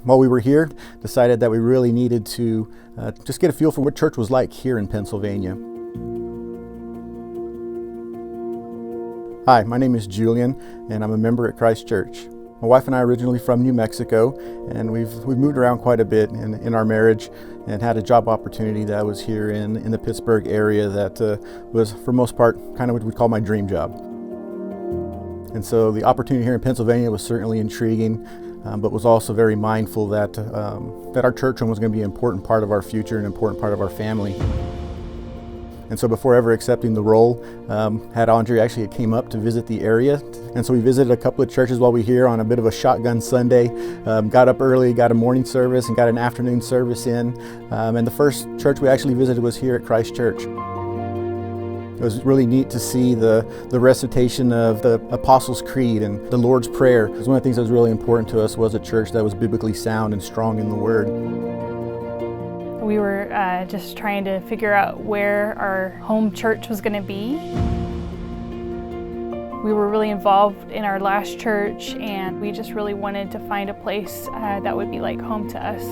While we were here, decided that we really needed to just get a feel for what church was like here in Pennsylvania. Hi, my name is Julian, and I'm a member at Christ Church. My wife and I are originally from New Mexico, and we've moved around quite a bit in our marriage, and had a job opportunity that was here in the Pittsburgh area that was, for most part, kind of what we call my dream job. And so the opportunity here in Pennsylvania was certainly intriguing, but was also very mindful that our church home was going to be an important part of our future, an important part of our family. And so before ever accepting the role, had Andre actually came up to visit the area. And so we visited a couple of churches while we were here on a bit of a shotgun Sunday. Got up early, got a morning service, and got an afternoon service in. And the first church we actually visited was here at Christ Church. It was really neat to see the recitation of the Apostles' Creed and the Lord's Prayer. Because one of the things that was really important to us was a church that was biblically sound and strong in the Word. We were just trying to figure out where our home church was going to be. We were really involved in our last church, and we just really wanted to find a place that would be like home to us.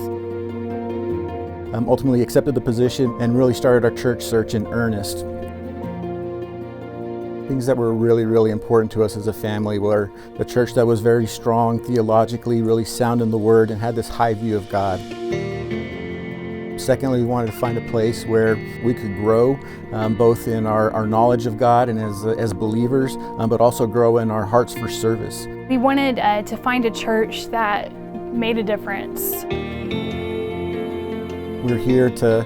Ultimately accepted the position and really started our church search in earnest. Things that were really, really important to us as a family were a church that was very strong theologically, really sound in the Word, and had this high view of God. Secondly, we wanted to find a place where we could grow both in our knowledge of God and as believers, but also grow in our hearts for service. We wanted to find a church that made a difference. We're here to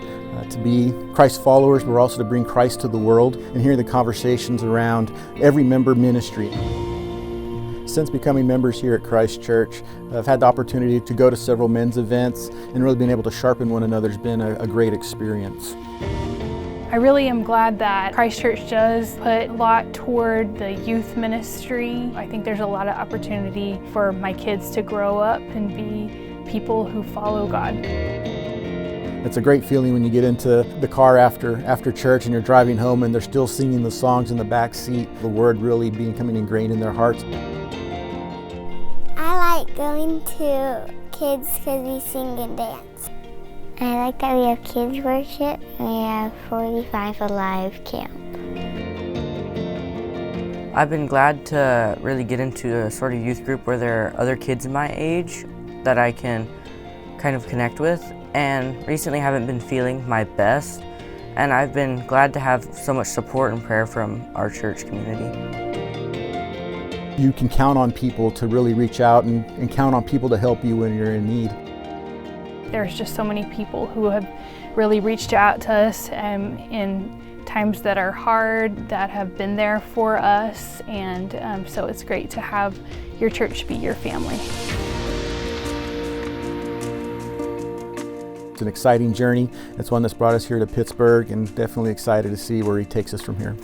be Christ followers, but we're also to bring Christ to the world, and hearing the conversations around every member ministry. Since becoming members here at Christ Church, I've had the opportunity to go to several men's events, and really being able to sharpen one another has been a great experience. I really am glad that Christ Church does put a lot toward the youth ministry. I think there's a lot of opportunity for my kids to grow up and be people who follow God. It's a great feeling when you get into the car after church and you're driving home and they're still singing the songs in the back seat, the Word really becoming ingrained in their hearts. I like going to kids because we sing and dance. I like that we have kids worship and we have 45 Alive camp. I've been glad to really get into a sort of youth group where there are other kids my age that I can kind of connect with, and recently haven't been feeling my best, and I've been glad to have so much support and prayer from our church community. You can count on people to really reach out and count on people to help you when you're in need. There's just so many people who have really reached out to us in times that are hard, that have been there for us, and so it's great to have your church be your family. It's an exciting journey. It's one that's brought us here to Pittsburgh, and definitely excited to see where he takes us from here.